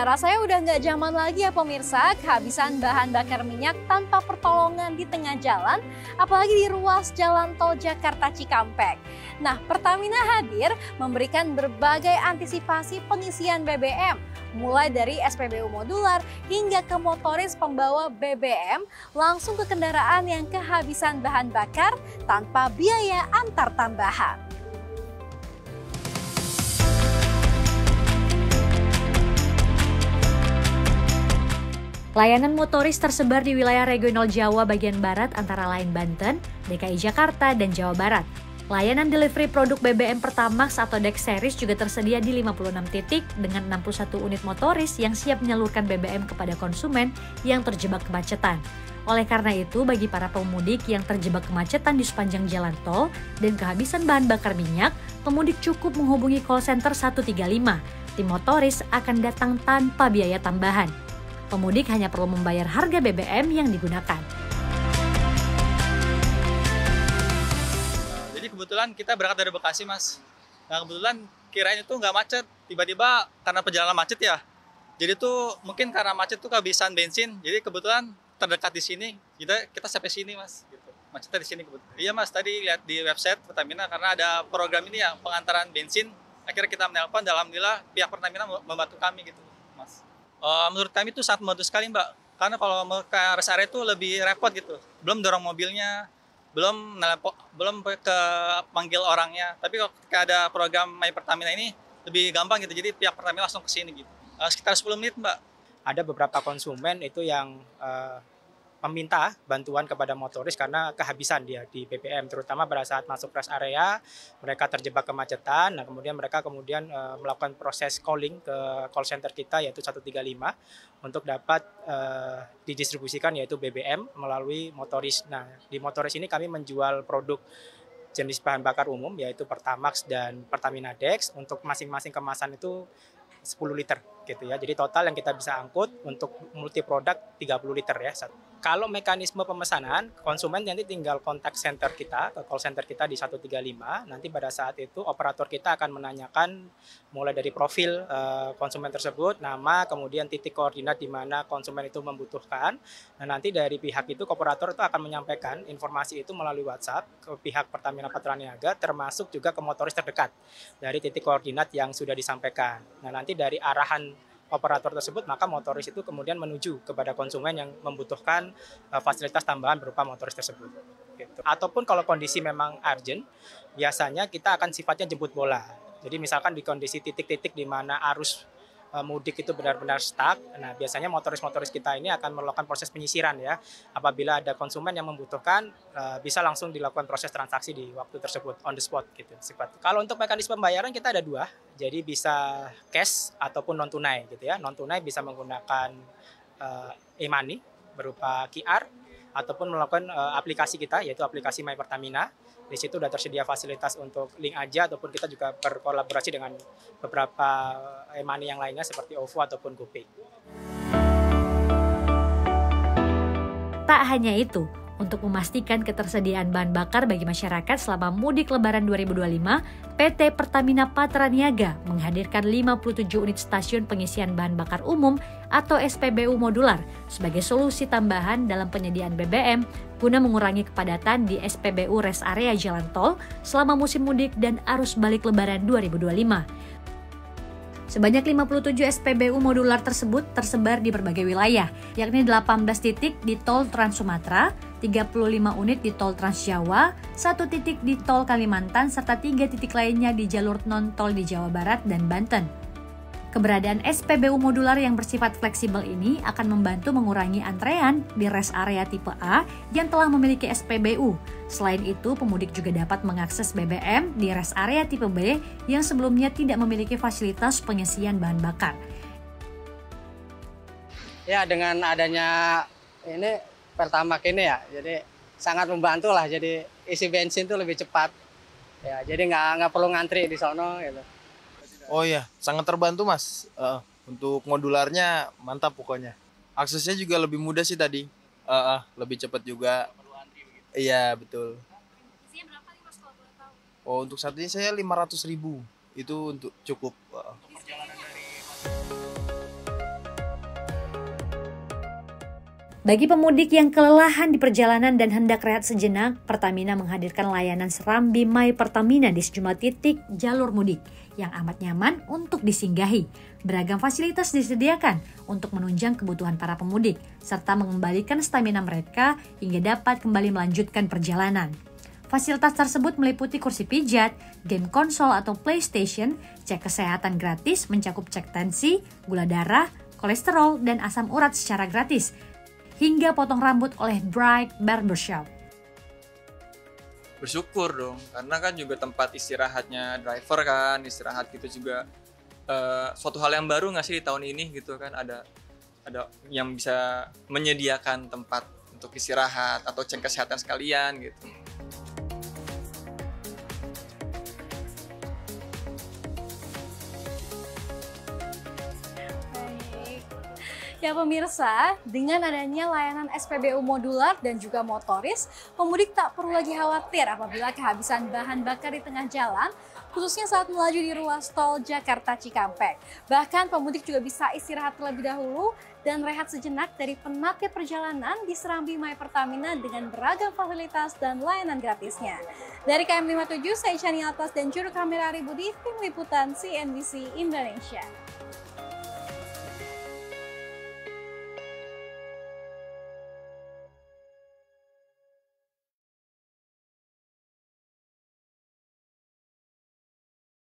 Nah, rasanya udah nggak zaman lagi ya pemirsa, kehabisan bahan bakar minyak tanpa pertolongan di tengah jalan, apalagi di ruas jalan tol Jakarta Cikampek. Nah, Pertamina hadir memberikan berbagai antisipasi pengisian BBM, mulai dari SPBU modular hingga ke motoris pembawa BBM, langsung ke kendaraan yang kehabisan bahan bakar tanpa biaya antar tambahan. Layanan motoris tersebar di wilayah regional Jawa bagian barat antara lain Banten, DKI Jakarta, dan Jawa Barat. Layanan delivery produk BBM Pertamax atau Dex Series juga tersedia di 56 titik dengan 61 unit motoris yang siap menyalurkan BBM kepada konsumen yang terjebak kemacetan. Oleh karena itu, bagi para pemudik yang terjebak kemacetan di sepanjang jalan tol dan kehabisan bahan bakar minyak, pemudik cukup menghubungi call center 135. Tim motoris akan datang tanpa biaya tambahan. Pemudik hanya perlu membayar harga BBM yang digunakan. Jadi kebetulan kita berangkat dari Bekasi, Mas. Nah, kebetulan kirain itu nggak macet. Tiba-tiba karena perjalanan macet ya. Jadi tuh mungkin karena macet tuh kehabisan bensin. Jadi kebetulan terdekat di sini. Kita sampai sini, Mas. Gitu. Macetnya di sini kebetulan. Iya, Mas. Tadi lihat di website Pertamina karena ada program ini ya, pengantaran bensin. Akhirnya kita menelpon, alhamdulillah pihak Pertamina membantu kami gitu, Mas. Menurut kami itu sangat membantu sekali, Mbak. Karena kalau mau ke rest area itu lebih repot gitu. Belum dorong mobilnya, belum ke panggil orangnya. Tapi kalau ketika ada program My Pertamina ini lebih gampang gitu. Jadi pihak Pertamina langsung ke sini gitu. Sekitar 10 menit, Mbak. Ada beberapa konsumen itu yang meminta bantuan kepada motoris karena kehabisan dia di BBM, terutama pada saat masuk rest area mereka terjebak kemacetan. Nah, kemudian mereka melakukan proses calling ke call center kita yaitu 135 untuk dapat didistribusikan yaitu BBM melalui motoris. Nah, di motoris ini kami menjual produk jenis bahan bakar umum yaitu Pertamax dan Pertamina Dex. Untuk masing-masing kemasan itu 10 liter gitu ya. Jadi total yang kita bisa angkut untuk multi produk 30 liter ya. Kalau mekanisme pemesanan, konsumen nanti tinggal kontak center kita, ke call center kita di 135. Nanti pada saat itu operator kita akan menanyakan mulai dari profil konsumen tersebut, nama, kemudian titik koordinat di mana konsumen itu membutuhkan. Nah, nanti dari pihak itu operator itu akan menyampaikan informasi itu melalui WhatsApp ke pihak Pertamina Patraniaga, termasuk juga ke motoris terdekat dari titik koordinat yang sudah disampaikan. Nah, nanti dari arahan operator tersebut, maka motoris itu kemudian menuju kepada konsumen yang membutuhkan fasilitas tambahan berupa motoris tersebut. Gitu. Ataupun kalau kondisi memang urgent, biasanya kita akan sifatnya jemput bola. Jadi misalkan di kondisi titik-titik di mana arus mudik itu benar-benar stuck, nah biasanya motoris-motoris kita ini akan melakukan proses penyisiran ya. Apabila ada konsumen yang membutuhkan, bisa langsung dilakukan proses transaksi di waktu tersebut, on the spot gitu. Kalau untuk mekanisme pembayaran kita ada dua, jadi bisa cash ataupun non tunai gitu ya. Non tunai bisa menggunakan e-money berupa QR ataupun melakukan aplikasi kita yaitu aplikasi My Pertamina. Di situ sudah tersedia fasilitas untuk link aja ataupun kita juga berkolaborasi dengan beberapa e-money yang lainnya seperti OVO ataupun GoPay. Tak hanya itu, untuk memastikan ketersediaan bahan bakar bagi masyarakat selama mudik Lebaran 2025, PT Pertamina Patraniaga menghadirkan 57 unit stasiun pengisian bahan bakar umum atau SPBU modular sebagai solusi tambahan dalam penyediaan BBM guna mengurangi kepadatan di SPBU rest area jalan tol selama musim mudik dan arus balik Lebaran 2025. Sebanyak 57 SPBU modular tersebut tersebar di berbagai wilayah, yakni 18 titik di tol Trans Sumatera, 35 unit di tol Trans Jawa, 1 titik di tol Kalimantan, serta 3 titik lainnya di jalur non-tol di Jawa Barat dan Banten. Keberadaan SPBU modular yang bersifat fleksibel ini akan membantu mengurangi antrean di rest area tipe A yang telah memiliki SPBU. Selain itu, pemudik juga dapat mengakses BBM di rest area tipe B yang sebelumnya tidak memiliki fasilitas pengisian bahan bakar. Ya, dengan adanya ini Pertamax ini ya, jadi sangat membantu lah. Jadi isi bensin itu lebih cepat. Ya, jadi nggak perlu ngantri di sono gitu. Oh iya, sangat terbantu Mas. Untuk modularnya mantap pokoknya. Aksesnya juga lebih mudah sih tadi. Lebih cepat juga. Iya, betul. Isinya berapa nih Mas kalau boleh tahu? Oh, untuk saat ini saya 500.000. Itu untuk cukup. Bagi pemudik yang kelelahan di perjalanan dan hendak rehat sejenak, Pertamina menghadirkan layanan Serambi My Pertamina di sejumlah titik jalur mudik yang amat nyaman untuk disinggahi. Beragam fasilitas disediakan untuk menunjang kebutuhan para pemudik, serta mengembalikan stamina mereka hingga dapat kembali melanjutkan perjalanan. Fasilitas tersebut meliputi kursi pijat, game konsol atau PlayStation, cek kesehatan gratis mencakup cek tensi, gula darah, kolesterol, dan asam urat secara gratis, hingga potong rambut oleh Bright Barbershop. Bersyukur dong, karena kan juga tempat istirahatnya driver kan, istirahat gitu juga suatu hal yang baru nggak sih di tahun ini gitu kan, ada yang bisa menyediakan tempat untuk istirahat atau cek kesehatan sekalian gitu. Ya pemirsa, dengan adanya layanan SPBU modular dan juga motoris, pemudik tak perlu lagi khawatir apabila kehabisan bahan bakar di tengah jalan, khususnya saat melaju di ruas tol Jakarta Cikampek. Bahkan pemudik juga bisa istirahat terlebih dahulu dan rehat sejenak dari penatnya perjalanan di Serambi My Pertamina dengan beragam fasilitas dan layanan gratisnya. Dari KM 57, saya Chani Atlas dan juru kamera Ari Budi, tim liputan CNBC Indonesia.